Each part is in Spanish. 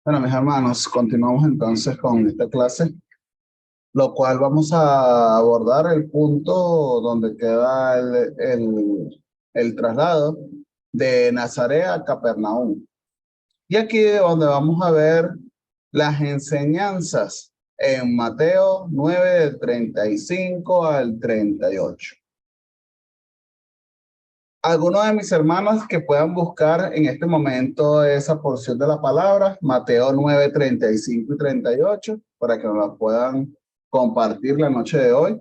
Bueno, mis hermanos, continuamos entonces con esta clase, lo cual vamos a abordar el punto donde queda el traslado de Nazaret a Capernaum. Y aquí es donde vamos a ver las enseñanzas en Mateo 9, del 35 al 38. Algunos de mis hermanos que puedan buscar en este momento esa porción de la palabra, Mateo 9, 35 y 38, para que nos la puedan compartir la noche de hoy.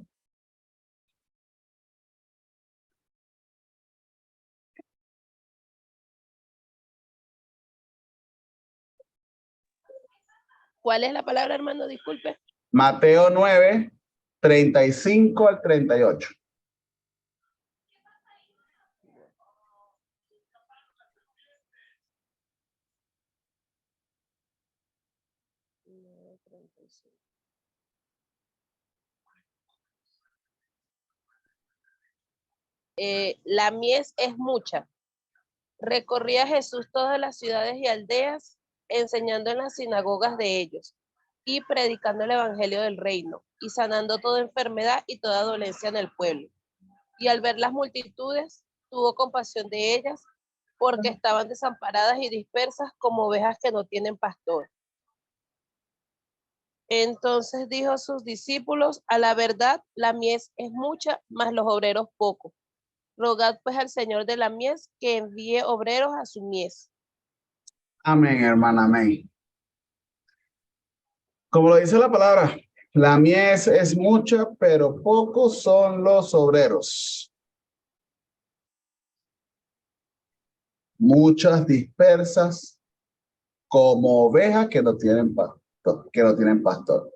¿Cuál es la palabra, hermano? Disculpe. Mateo 9, 35 al 38. La mies es mucha. Recorría Jesús todas las ciudades y aldeas, enseñando en las sinagogas de ellos y predicando el evangelio del reino y sanando toda enfermedad y toda dolencia en el pueblo. Y al ver las multitudes, tuvo compasión de ellas, porque estaban desamparadas y dispersas como ovejas que no tienen pastor. Entonces dijo a sus discípulos: a la verdad, la mies es mucha, mas los obreros pocos. Rogad pues al Señor de la mies que envíe obreros a su mies. Amén, hermana, amén. Como lo dice la palabra, la mies es mucha, pero pocos son los obreros. Muchas dispersas como ovejas que no tienen pastor.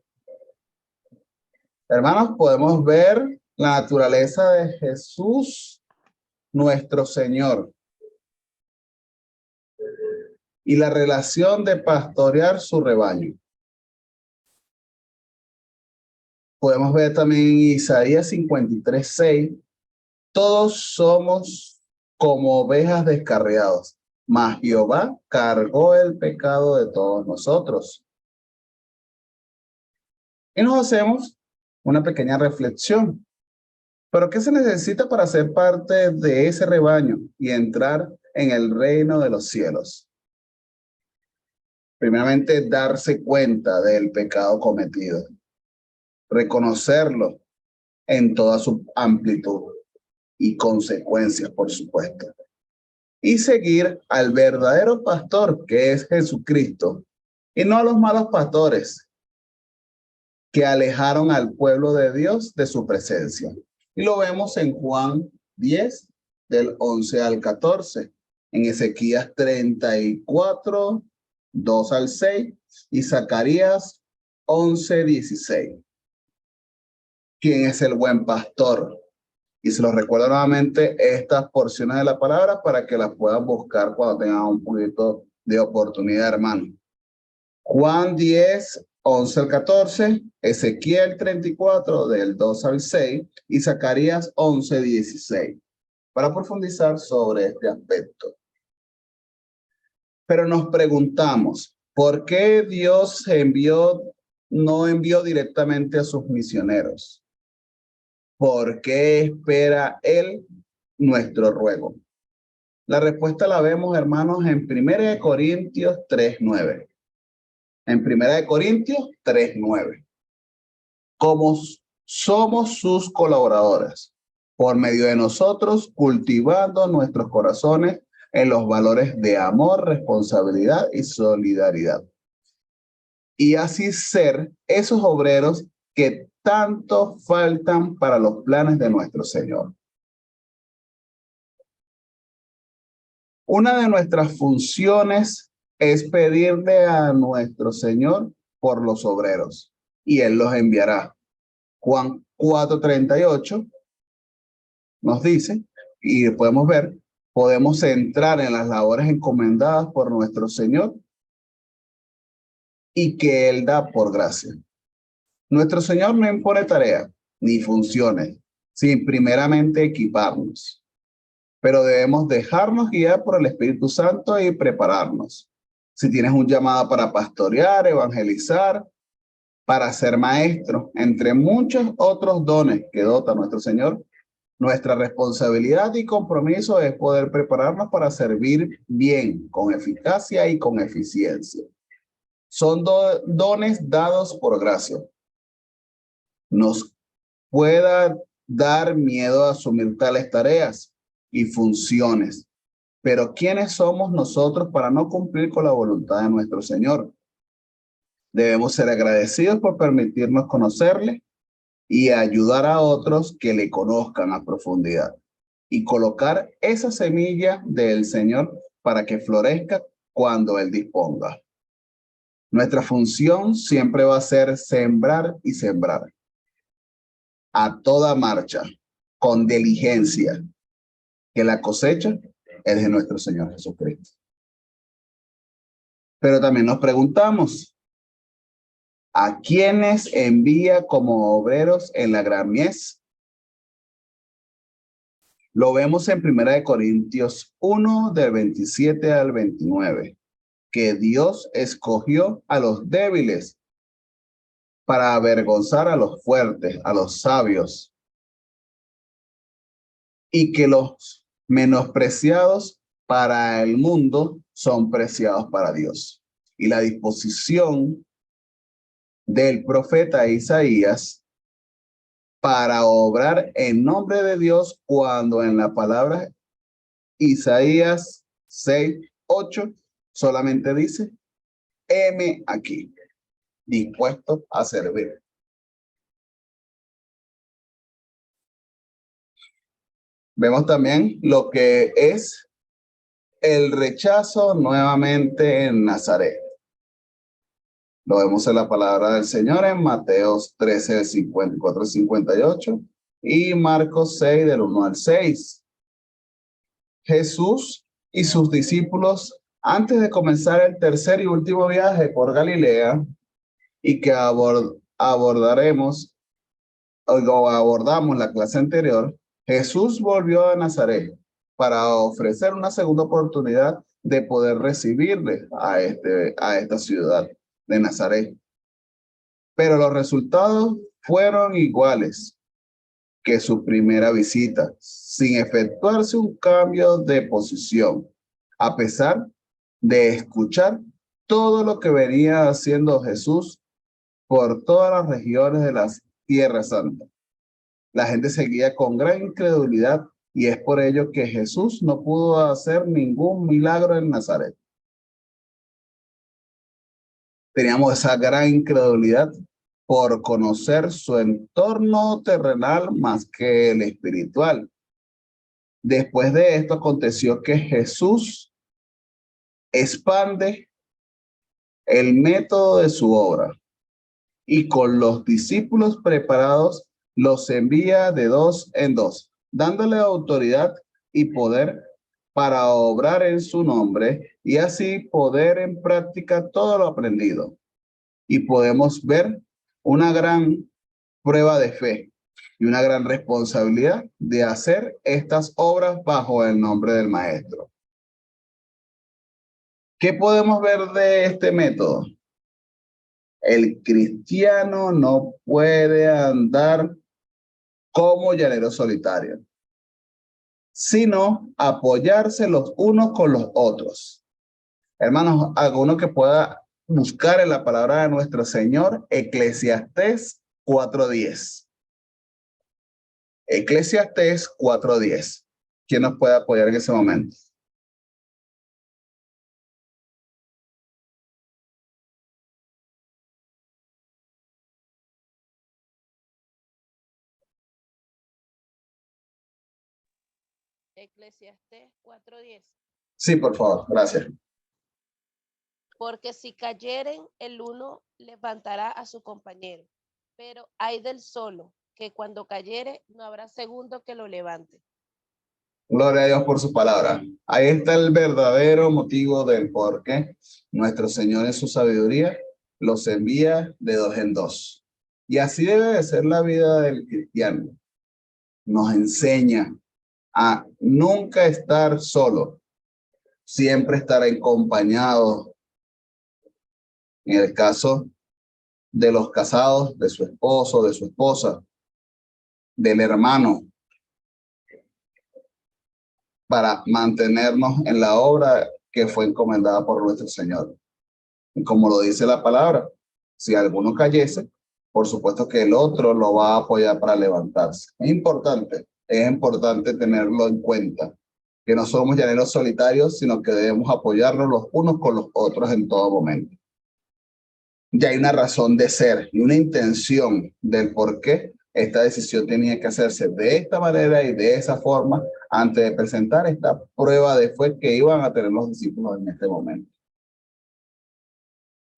Hermanos, podemos ver la naturaleza de Jesús, nuestro Señor, y la relación de pastorear su rebaño. Podemos ver también en Isaías 53:6, todos somos como ovejas descarriados, mas Jehová cargó el pecado de todos nosotros. Y nos hacemos una pequeña reflexión. ¿Pero qué se necesita para ser parte de ese rebaño y entrar en el reino de los cielos? Primeramente, darse cuenta del pecado cometido, reconocerlo en toda su amplitud y consecuencias, por supuesto, y seguir al verdadero pastor, que es Jesucristo, y no a los malos pastores que alejaron al pueblo de Dios de su presencia. Y lo vemos en Juan 10, del 11 al 14, en Ezequías 34, 2 al 6, y Zacarías 11, 16. ¿Quién es el buen pastor? Y se los recuerdo nuevamente estas porciones de la palabra para que las puedan buscar cuando tengan un poquito de oportunidad, hermano. Juan 10, 11 al 14, Ezequiel 34, del 2 al 6, y Zacarías 11, 16, para profundizar sobre este aspecto. Pero nos preguntamos, ¿por qué Dios no envió directamente a sus misioneros? ¿Por qué espera Él nuestro ruego? La respuesta la vemos, hermanos, en 1 Corintios 3:9. En 1 Corintios 3:9. Como somos sus colaboradores, por medio de nosotros, cultivando nuestros corazones en los valores de amor, responsabilidad y solidaridad. Y así ser esos obreros que tanto faltan para los planes de nuestro Señor. Una de nuestras funciones es pedirle a nuestro Señor por los obreros, y Él los enviará. Juan 4:38 nos dice, y podemos ver, podemos entrar en las labores encomendadas por nuestro Señor y que Él da por gracia. Nuestro Señor no impone tareas ni funciones, sin primeramente equiparnos, pero debemos dejarnos guiar por el Espíritu Santo y prepararnos. Si tienes un llamado para pastorear, evangelizar, para ser maestro, entre muchos otros dones que dota nuestro Señor, nuestra responsabilidad y compromiso es poder prepararnos para servir bien, con eficacia y con eficiencia. Son dones dados por gracia. Nos pueda dar miedo a asumir tales tareas y funciones, pero ¿quiénes somos nosotros para no cumplir con la voluntad de nuestro Señor? Debemos ser agradecidos por permitirnos conocerle y ayudar a otros que le conozcan a profundidad y colocar esa semilla del Señor para que florezca cuando Él disponga. Nuestra función siempre va a ser sembrar y sembrar a toda marcha, con diligencia, que la cosecha es de nuestro Señor Jesucristo. Pero también nos preguntamos, ¿a quiénes envía como obreros en la gran mies? Lo vemos en 1 Corintios 1, del 27 al 29, que Dios escogió a los débiles para avergonzar a los fuertes, a los sabios, y que los menospreciados para el mundo son preciados para Dios. Y la disposición del profeta Isaías para obrar en nombre de Dios cuando en la palabra Isaías 6:8 solamente dice, heme aquí, dispuesto a servir. Vemos también lo que es el rechazo nuevamente en Nazaret. Lo vemos en la palabra del Señor en Mateos 13, 54 y 58 y Marcos 6, del 1 al 6. Jesús y sus discípulos, antes de comenzar el tercer y último viaje por Galilea, y que abordamos la clase anterior, Jesús volvió a Nazaret para ofrecer una segunda oportunidad de poder recibirle a esta ciudad de Nazaret. Pero los resultados fueron iguales que su primera visita, sin efectuarse un cambio de posición, a pesar de escuchar todo lo que venía haciendo Jesús por todas las regiones de la Tierra Santa. La gente seguía con gran incredulidad y es por ello que Jesús no pudo hacer ningún milagro en Nazaret. Teníamos esa gran incredulidad por conocer su entorno terrenal más que el espiritual. Después de esto aconteció que Jesús expande el método de su obra y con los discípulos preparados los envía de dos en dos, dándole autoridad y poder para obrar en su nombre y así poner en práctica todo lo aprendido. Y podemos ver una gran prueba de fe y una gran responsabilidad de hacer estas obras bajo el nombre del Maestro. ¿Qué podemos ver de este método? El cristiano no puede andar como llanero solitario, sino apoyarse los unos con los otros. Hermanos, alguno que pueda buscar en la palabra de nuestro Señor, Eclesiastés 4:10. Eclesiastés 4:10. ¿Quién nos puede apoyar en ese momento? Eclesiastés 4:10. Sí, por favor, gracias. Porque si cayeren, el uno levantará a su compañero, pero hay del solo, que cuando cayere no habrá segundo que lo levante. Gloria a Dios por su palabra. Ahí está el verdadero motivo del por qué nuestro Señor en su sabiduría los envía de dos en dos. Y así debe de ser la vida del cristiano. Nos enseña a nunca estar solo, siempre estar acompañado En el caso de los casados, de su esposo, de su esposa, del hermano, para mantenernos en la obra que fue encomendada por nuestro Señor. Y como lo dice la palabra, si alguno cayese, por supuesto que el otro lo va a apoyar para levantarse. Es importante tenerlo en cuenta, que no somos llaneros solitarios, sino que debemos apoyarnos los unos con los otros en todo momento. Ya hay una razón de ser y una intención del por qué esta decisión tenía que hacerse de esta manera y de esa forma antes de presentar esta prueba de fe que iban a tener los discípulos en este momento.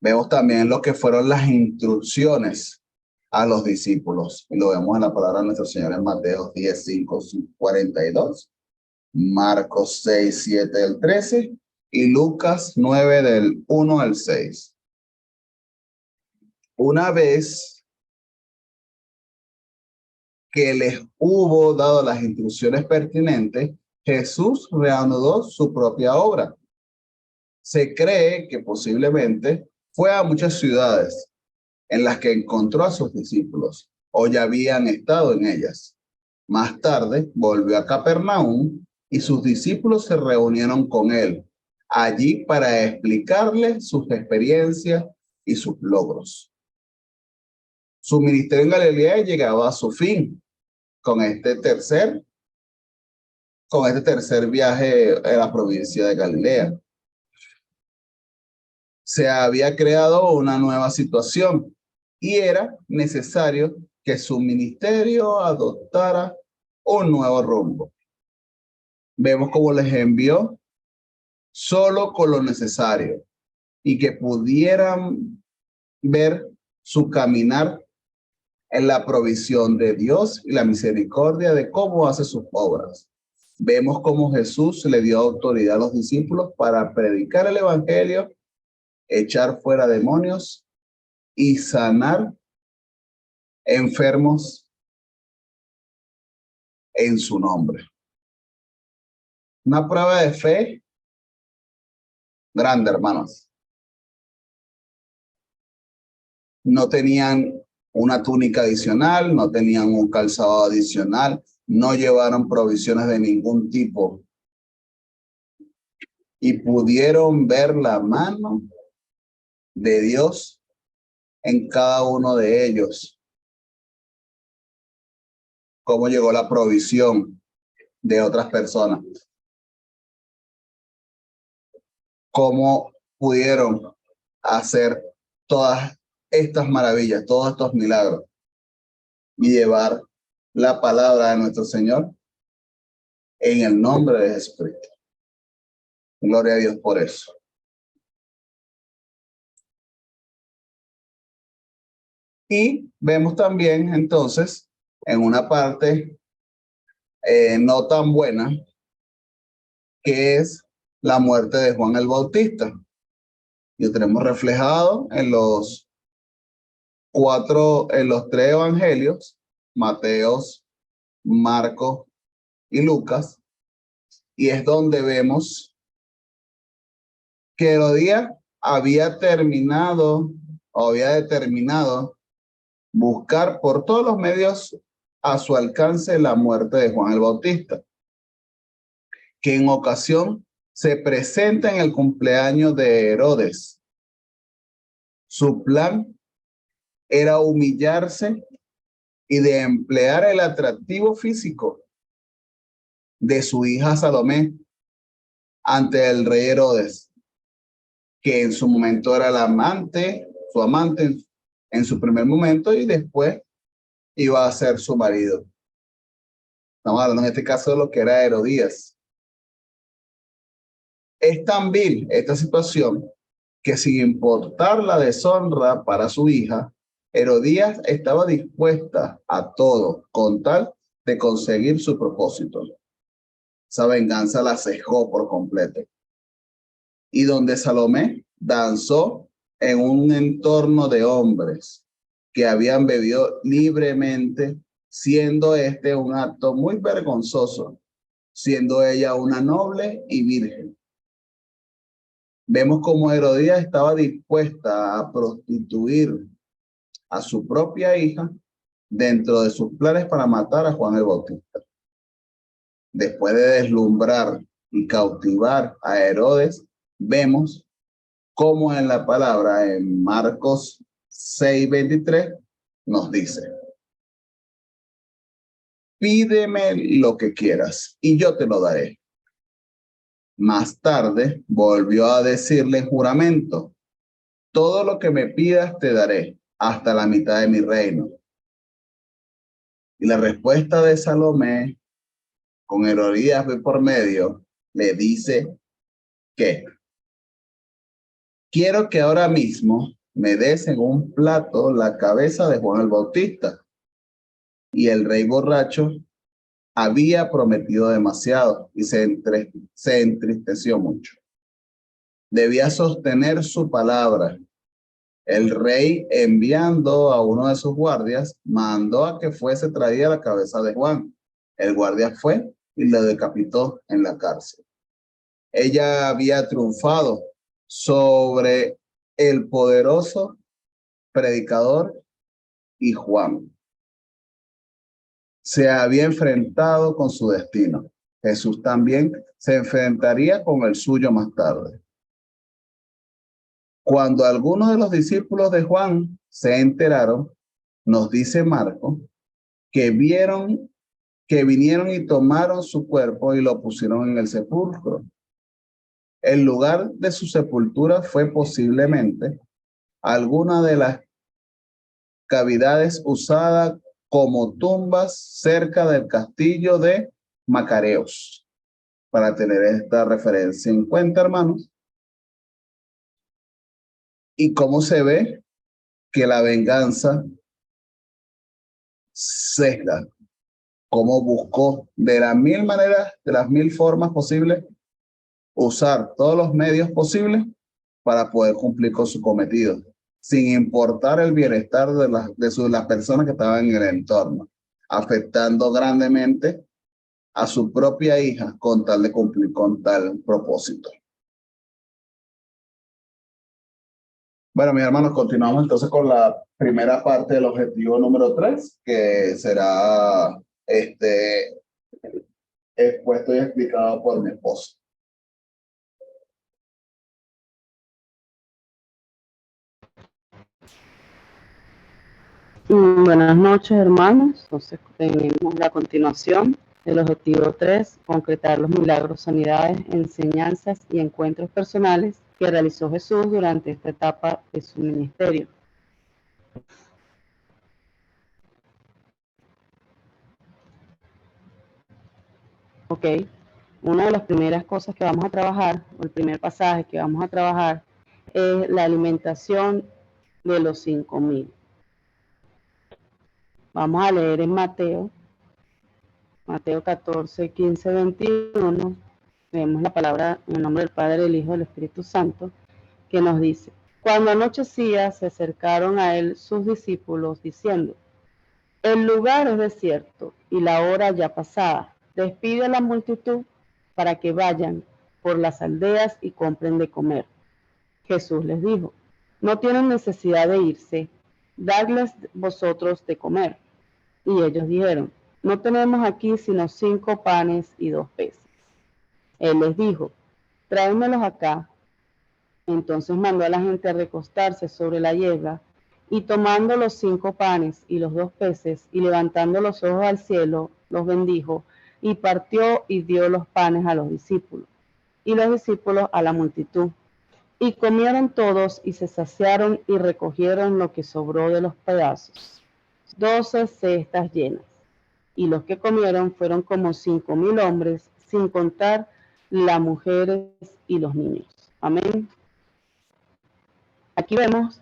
Vemos también lo que fueron las instrucciones a los discípulos. Y lo vemos en la palabra de nuestro Señor en Mateo 10, 5, 42, Marcos 6, 7 del 13 y Lucas 9 del 1 al 6. Una vez que les hubo dado las instrucciones pertinentes, Jesús reanudó su propia obra. Se cree que posiblemente fue a muchas ciudades en las que encontró a sus discípulos o ya habían estado en ellas. Más tarde volvió a Capernaum y sus discípulos se reunieron con él allí para explicarle sus experiencias y sus logros. Su ministerio en Galilea llegaba a su fin con este tercer viaje a la provincia de Galilea. Se había creado una nueva situación y era necesario que su ministerio adoptara un nuevo rumbo. Vemos cómo les envió solo con lo necesario y que pudieran ver su caminar en la provisión de Dios y la misericordia de cómo hace sus obras. Vemos cómo Jesús le dio autoridad a los discípulos para predicar el evangelio, echar fuera demonios y sanar enfermos en su nombre. Una prueba de fe grande, hermanos. No tenían una túnica adicional, no tenían un calzado adicional, no llevaron provisiones de ningún tipo. Y pudieron ver la mano de Dios en cada uno de ellos. Cómo llegó la provisión de otras personas. Cómo pudieron hacer todas estas maravillas, todos estos milagros y llevar la palabra de nuestro Señor en el nombre de Jesucristo. Gloria a Dios por eso. Y vemos también entonces en una parte no tan buena, que es la muerte de Juan el Bautista. Y lo tenemos reflejado en los tres evangelios, Mateos, Marcos y Lucas, y es donde vemos que Herodías había determinado buscar por todos los medios a su alcance la muerte de Juan el Bautista, que en ocasión se presenta en el cumpleaños de Herodes. Su plan era humillarse y de emplear el atractivo físico de su hija Salomé ante el rey Herodes, que en su momento era su amante en su primer momento y después iba a ser su marido. Estamos hablando en este caso de lo que era Herodías. Es tan vil esta situación que sin importar la deshonra para su hija, Herodías estaba dispuesta a todo con tal de conseguir su propósito. Esa venganza la cejó por completo. Y donde Salomé danzó en un entorno de hombres que habían bebido libremente, siendo este un acto muy vergonzoso, siendo ella una noble y virgen. Vemos cómo Herodías estaba dispuesta a prostituir a su propia hija dentro de sus planes para matar a Juan el Bautista. Después de deslumbrar y cautivar a Herodes, vemos cómo en la palabra en Marcos 6:23 nos dice: pídeme lo que quieras y yo te lo daré. Más tarde volvió a decirle en juramento: todo lo que me pidas te daré, hasta la mitad de mi reino. Y la respuesta de Salomé, con Herodías de por medio, le dice que quiero que ahora mismo me des en un plato la cabeza de Juan el Bautista. Y el rey borracho había prometido demasiado y se entristeció mucho. Debía sostener su palabra. El rey, enviando a uno de sus guardias, mandó a que fuese traída la cabeza de Juan. El guardia fue y lo decapitó en la cárcel. Ella había triunfado sobre el poderoso predicador y Juan se había enfrentado con su destino. Jesús también se enfrentaría con el suyo más tarde. Cuando algunos de los discípulos de Juan se enteraron, nos dice Marco, que vinieron y tomaron su cuerpo y lo pusieron en el sepulcro. El lugar de su sepultura fue posiblemente alguna de las cavidades usadas como tumbas cerca del castillo de Macareos. Para tener esta referencia en cuenta, hermanos, y cómo se ve que la venganza cega, cómo buscó de las mil maneras, de las mil formas posibles, usar todos los medios posibles para poder cumplir con su cometido, sin importar el bienestar de las personas que estaban en el entorno, afectando grandemente a su propia hija con tal de cumplir con tal propósito. Bueno, mis hermanos, continuamos entonces con la primera parte del objetivo número 3, que será expuesto y explicado por mi esposo. Buenas noches, hermanos. Entonces tenemos la continuación del objetivo 3, concretar los milagros, sanidades, enseñanzas y encuentros personales que realizó Jesús durante esta etapa de su ministerio. Ok, una de las primeras cosas que vamos a trabajar, o el primer pasaje que vamos a trabajar, es la alimentación de los 5,000. Vamos a leer en Mateo 14, 15, 21, vemos la palabra en el nombre del Padre, del Hijo y del Espíritu Santo, que nos dice: cuando anochecía, se acercaron a él sus discípulos, diciendo: el lugar es desierto y la hora ya pasada. Despide a la multitud para que vayan por las aldeas y compren de comer. Jesús les dijo: no tienen necesidad de irse, dadles vosotros de comer. Y ellos dijeron: no tenemos aquí sino 5 panes y 2 peces. Él les dijo: tráemelos acá. Entonces mandó a la gente a recostarse sobre la hierba, y tomando los 5 panes y los 2 peces, y levantando los ojos al cielo, los bendijo, y partió y dio los panes a los discípulos, y los discípulos a la multitud. Y comieron todos, y se saciaron, y recogieron lo que sobró de los pedazos, 12 cestas llenas. Y los que comieron fueron como 5,000 hombres, sin contar las mujeres y los niños. Amén. Aquí vemos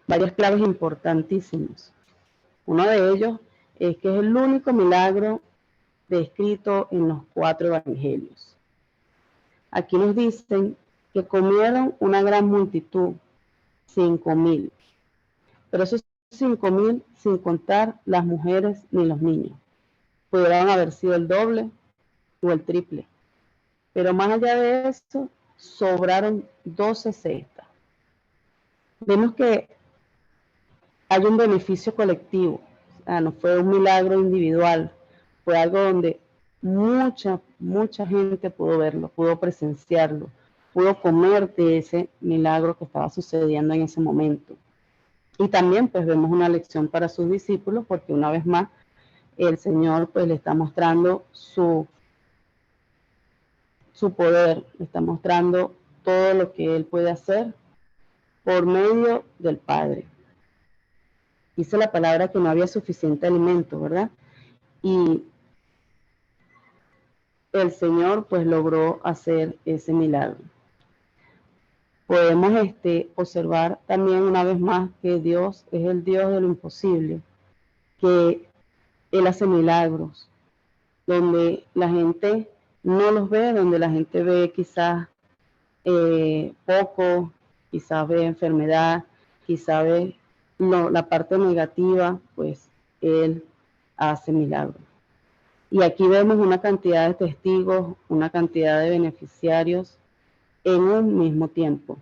varias claves importantísimas. Uno de ellos es que es el único milagro descrito en los 4 evangelios. Aquí nos dicen que comieron una gran multitud, 5,000. Pero esos 5,000 sin contar las mujeres ni los niños. Pudieran haber sido el doble o el triple. Pero más allá de eso, sobraron 12 cestas. Vemos que hay un beneficio colectivo, o sea, no fue un milagro individual, fue algo donde mucha gente pudo verlo, pudo presenciarlo, pudo comer de ese milagro que estaba sucediendo en ese momento. Y también pues vemos una lección para sus discípulos, porque una vez más el Señor pues le está mostrando su poder, le está mostrando todo lo que Él puede hacer por medio del Padre. Dice la palabra que no había suficiente alimento, ¿verdad? Y el Señor pues logró hacer ese milagro. Podemos observar también una vez más que Dios es el Dios de lo imposible, que Él hace milagros, donde la gente no los ve, donde la gente ve quizás poco, quizás ve enfermedad, quizás ve la parte negativa, pues Él hace milagros. Y aquí vemos una cantidad de testigos, una cantidad de beneficiarios en un mismo tiempo.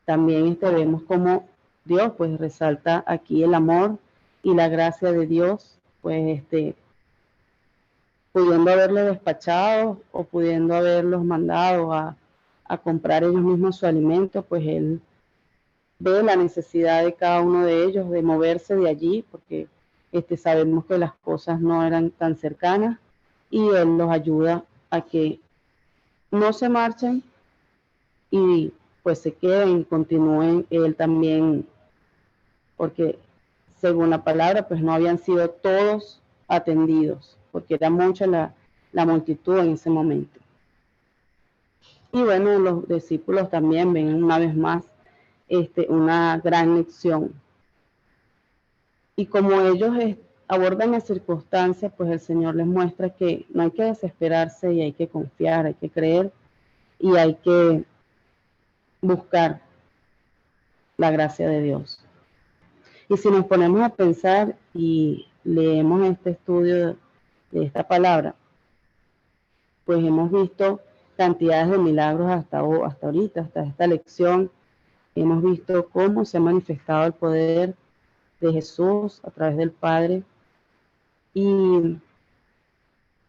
También vemos cómo Dios pues resalta aquí el amor y la gracia de Dios, pues pudiendo haberlos despachado o pudiendo haberlos mandado a comprar ellos mismos su alimento, pues Él ve la necesidad de cada uno de ellos de moverse de allí, porque sabemos que las cosas no eran tan cercanas, y Él los ayuda a que no se marchen y pues se queden, continúen Él también, porque según la palabra pues no habían sido todos atendidos, porque era mucha la multitud en ese momento. Y bueno, los discípulos también ven una vez más una gran lección. Y como ellos abordan las circunstancias, pues el Señor les muestra que no hay que desesperarse y hay que confiar, hay que creer y hay que buscar la gracia de Dios. Y si nos ponemos a pensar y leemos este estudio de esta palabra, pues hemos visto cantidades de milagros hasta ahorita, hasta esta lección. Hemos visto cómo se ha manifestado el poder de Jesús a través del Padre. Y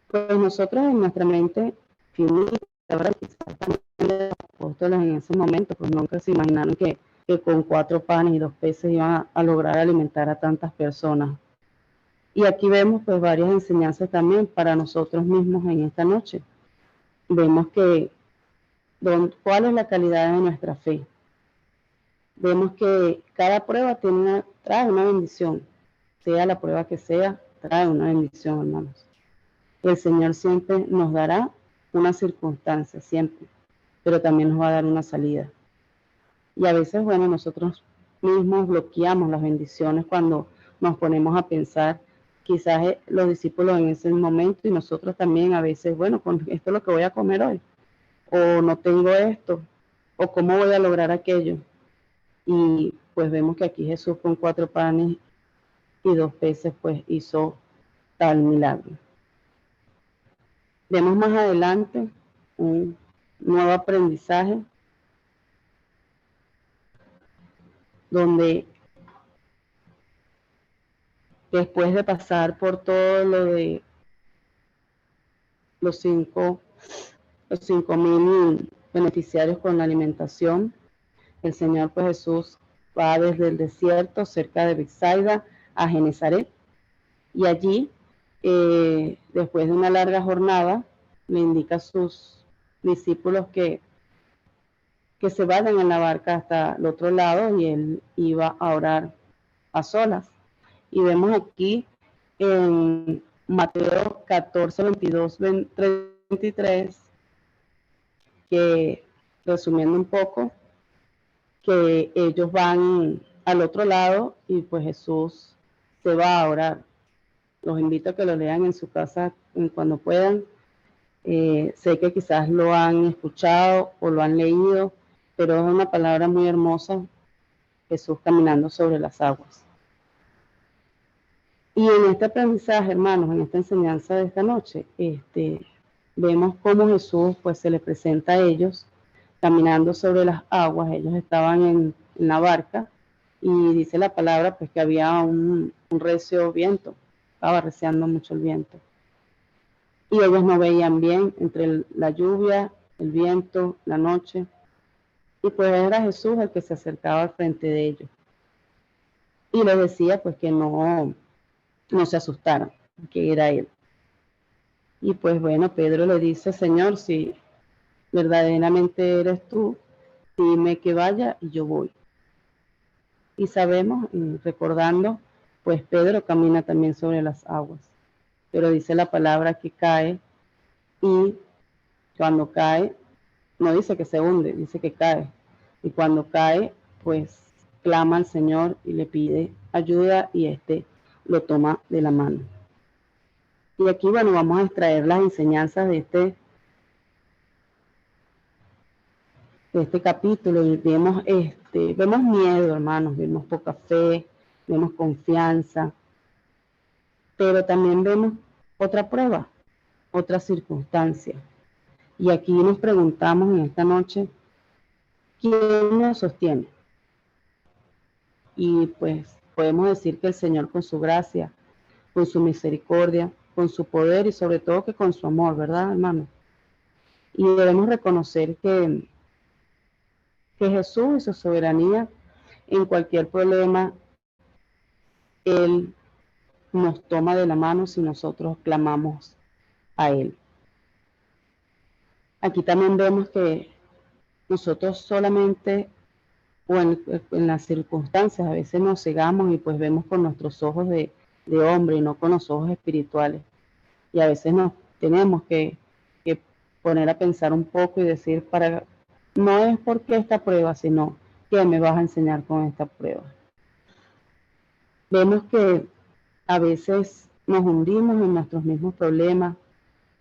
pues nosotros en nuestra mente finita, ¿verdad? Quizás también los apóstoles en ese momento, pues nunca se imaginaron que con 4 panes y 2 peces iban a lograr alimentar a tantas personas. Y aquí vemos pues varias enseñanzas también para nosotros mismos en esta noche. Vemos que cuál es la calidad de nuestra fe. Vemos que cada prueba trae una bendición, sea la prueba que sea, trae una bendición, hermanos. El Señor siempre nos dará una circunstancia, siempre, pero también nos va a dar una salida. Y a veces, bueno, nosotros mismos bloqueamos las bendiciones cuando nos ponemos a pensar, quizás los discípulos en ese momento y nosotros también a veces, bueno, con esto es lo que voy a comer hoy, o no tengo esto, o cómo voy a lograr aquello. Y pues vemos que aquí Jesús con 4 panes y 2 peces pues hizo tal milagro. Vemos más adelante un nuevo aprendizaje donde después de pasar por todo lo de los 5.000 beneficiarios con la alimentación, el Señor pues Jesús va desde el desierto cerca de Betsaida a Genezaret, y allí después de una larga jornada le indica a sus discípulos que se vayan en la barca hasta el otro lado, y él iba a orar a solas. Y vemos aquí en Mateo 14, 22, 33, que resumiendo un poco, que ellos van al otro lado y pues Jesús se va a orar. Los invito a que lo lean en su casa cuando puedan. Sé que quizás lo han escuchado o lo han leído, pero es una palabra muy hermosa, Jesús caminando sobre las aguas. Y en este aprendizaje, hermanos, en esta enseñanza de esta noche, vemos cómo Jesús pues se le presenta a ellos caminando sobre las aguas. Ellos estaban en la barca y dice la palabra pues que había un recio viento, estaba reciando mucho el viento. Y ellos no veían bien entre la lluvia, el viento, la noche. Y pues era Jesús el que se acercaba al frente de ellos. Y les decía pues que no se asustaran, que era Él. Y pues bueno, Pedro le dice, Señor, si verdaderamente eres tú, dime que vaya y yo voy. Y sabemos, y recordando, pues Pedro camina también sobre las aguas. Pero dice la palabra que cae, y cuando cae, no dice que se hunde, dice que cae. Y cuando cae, pues clama al Señor y le pide ayuda, y este lo toma de la mano. Y aquí, bueno, vamos a extraer las enseñanzas de este capítulo, y vemos miedo, hermanos, vemos poca fe, vemos confianza, pero también vemos otra prueba, otra circunstancia. Y aquí nos preguntamos en esta noche, ¿quién nos sostiene? Y pues podemos decir que el Señor, con su gracia, con su misericordia, con su poder y sobre todo que con su amor, ¿verdad, hermano? Y debemos reconocer que Jesús y su soberanía en cualquier problema, Él nos toma de la mano si nosotros clamamos a Él. Aquí también vemos que nosotros solamente, o en las circunstancias, a veces nos cegamos y pues vemos con nuestros ojos de hombre y no con los ojos espirituales. Y a veces nos tenemos que poner a pensar un poco y decir, no es porque esta prueba, sino ¿qué me vas a enseñar con esta prueba? Vemos que a veces nos hundimos en nuestros mismos problemas,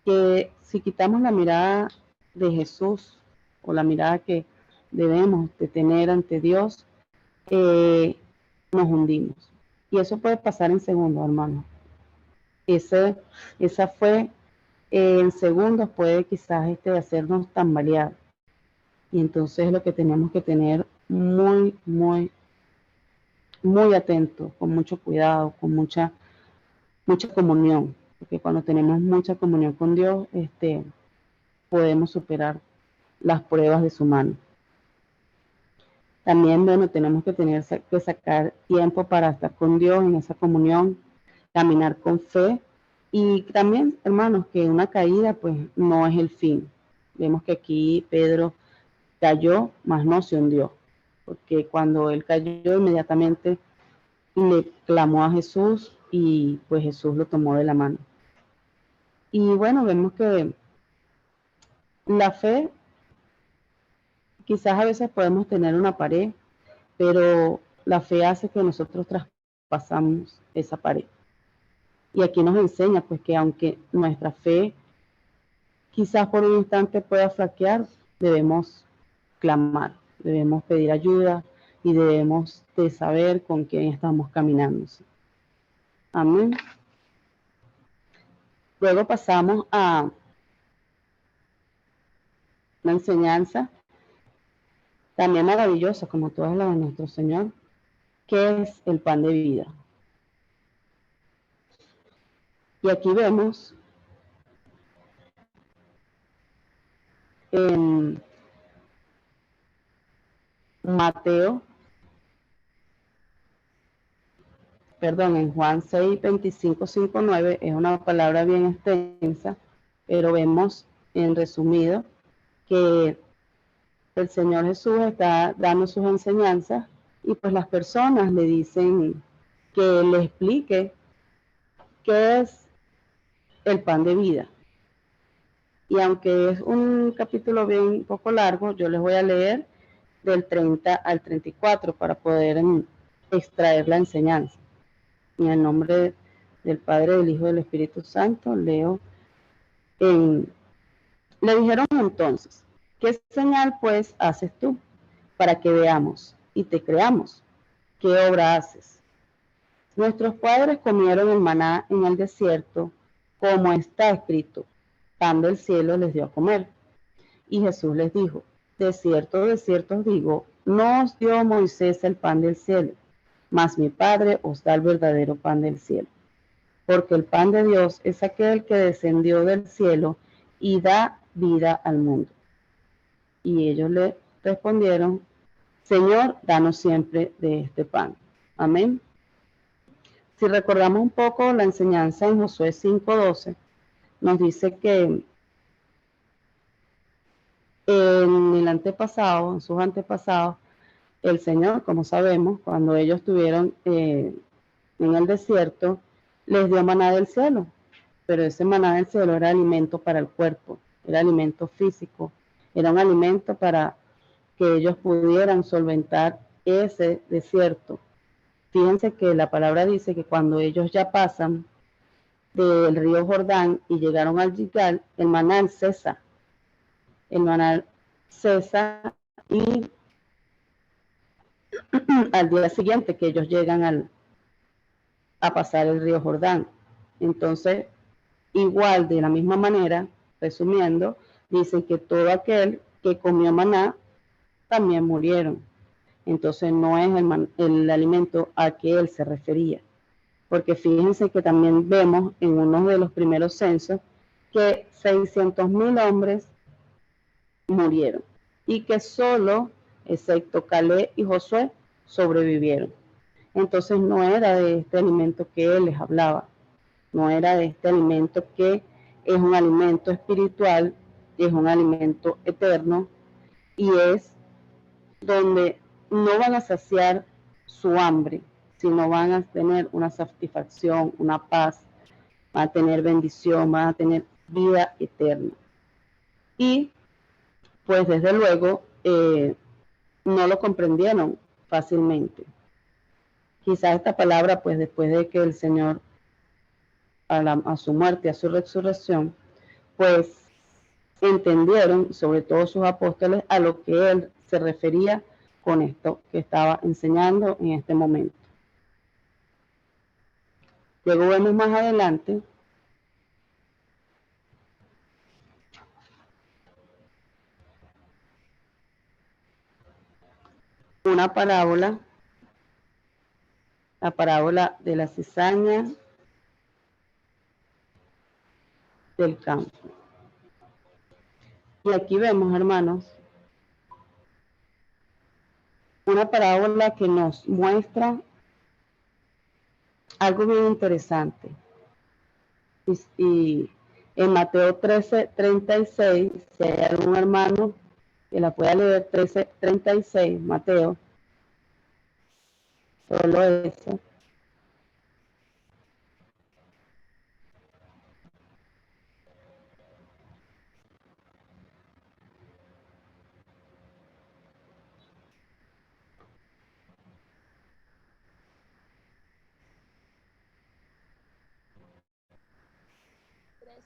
que si quitamos la mirada de Jesús o la mirada que debemos de tener ante Dios, nos hundimos. Y eso puede pasar en segundos, hermano. Esa fue en segundos, puede quizás hacernos tambalear. Y entonces lo que tenemos que tener muy, muy, muy atento, con mucho cuidado, con mucha comunión, porque cuando tenemos mucha comunión con Dios, podemos superar las pruebas de su mano. También, bueno, tenemos que sacar tiempo para estar con Dios en esa comunión, caminar con fe, y también, hermanos, que una caída pues no es el fin. Vemos que aquí Pedro cayó, mas no se hundió, porque cuando él cayó inmediatamente le clamó a Jesús y pues Jesús lo tomó de la mano. Y bueno, vemos que la fe, quizás a veces podemos tener una pared, pero la fe hace que nosotros traspasamos esa pared. Y aquí nos enseña pues que aunque nuestra fe quizás por un instante pueda flaquear, debemos clamar, debemos pedir ayuda y debemos de saber con quién estamos caminando. Amén. Luego pasamos a una enseñanza también maravillosa, como todas las de nuestro Señor, que es el pan de vida. Y aquí vemos en en Juan 6, 25, 5, 9, es una palabra bien extensa, pero vemos en resumido que el Señor Jesús está dando sus enseñanzas y pues las personas le dicen que le explique qué es el pan de vida. Y aunque es un capítulo bien poco largo, yo les voy a leer del 30 al 34 para poder extraer la enseñanza. En el nombre del Padre, del Hijo y del Espíritu Santo, leo. Le dijeron entonces, ¿qué señal pues haces tú para que veamos y te creamos? ¿Qué obra haces? Nuestros padres comieron el maná en el desierto, como está escrito, pan del cielo les dio a comer. Y Jesús les dijo, de cierto os digo, no os dio Moisés el pan del cielo, mas mi Padre os da el verdadero pan del cielo. Porque el pan de Dios es aquel que descendió del cielo y da vida al mundo. Y ellos le respondieron, Señor, danos siempre de este pan. Amén. Si recordamos un poco la enseñanza en Josué 5:12, nos dice que en sus antepasados, el Señor, como sabemos, cuando ellos estuvieron en el desierto, les dio maná del cielo, pero ese maná del cielo era alimento para el cuerpo, era alimento físico, era un alimento para que ellos pudieran solventar ese desierto. Fíjense que la palabra dice que cuando ellos ya pasan del río Jordán y llegaron al Gilgal, el maná cesa. El maná cesa y al día siguiente que ellos llegan a pasar el río Jordán. Entonces, igual de la misma manera, resumiendo, dicen que todo aquel que comió maná también murieron. Entonces no es el alimento a que él se refería. Porque fíjense que también vemos en uno de los primeros censos que 600,000 hombres murieron y que solo, excepto Caleb y Josué, sobrevivieron. Entonces no era de este alimento que él les hablaba, no era de este alimento que es un alimento espiritual, es un alimento eterno y es donde no van a saciar su hambre, sino van a tener una satisfacción, una paz, van a tener bendición, van a tener vida eterna. Y pues desde luego no lo comprendieron fácilmente. Quizás esta palabra, pues después de que el Señor a su muerte, a su resurrección, pues entendieron, sobre todo sus apóstoles, a lo que él se refería con esto que estaba enseñando en este momento. Luego vemos más adelante una parábola, la parábola de la cizaña del campo. Y aquí vemos, hermanos, una parábola que nos muestra algo bien interesante. Y en Mateo 13:36, si hay algún hermano que la pueda leer, 13:36, Mateo, solo eso.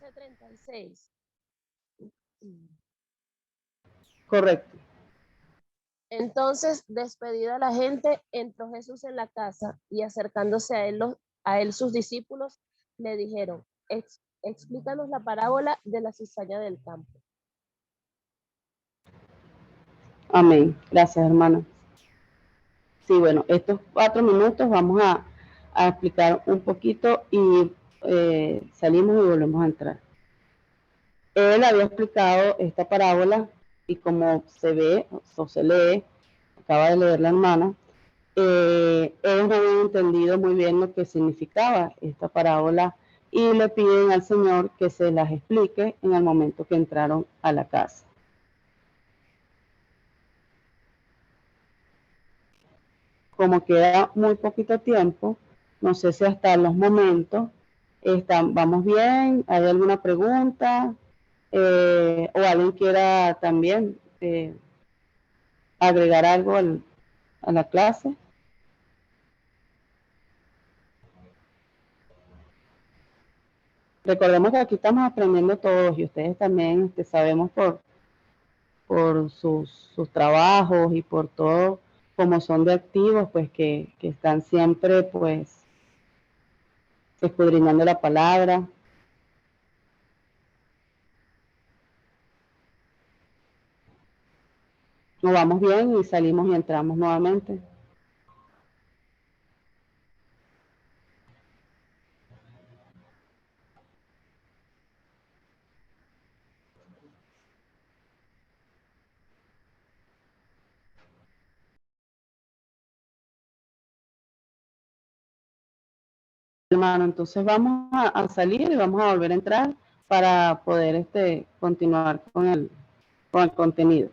(13:36). Correcto. Entonces, despedida la gente, entró Jesús en la casa y acercándose a él sus discípulos le dijeron, explícanos la parábola de la cizaña del campo. Amén. Gracias, hermano. Sí, bueno, estos 4 minutos vamos a explicar un poquito y salimos y volvemos a entrar. Él había explicado esta parábola y como se ve o se lee, acaba de leer la hermana, ellos no habían entendido muy bien lo que significaba esta parábola y le piden al Señor que se las explique en el momento que entraron a la casa. Como queda muy poquito tiempo, no sé si hasta los momentos vamos bien, hay alguna pregunta o alguien quiera también agregar algo a la clase. Recordemos que aquí estamos aprendiendo todos y ustedes también sabemos por sus trabajos y por todo como son de activos, pues que están siempre pues escudriñando la palabra. Nos vamos bien y salimos y entramos nuevamente. Hermano, entonces vamos a salir y vamos a volver a entrar para poder continuar con el contenido.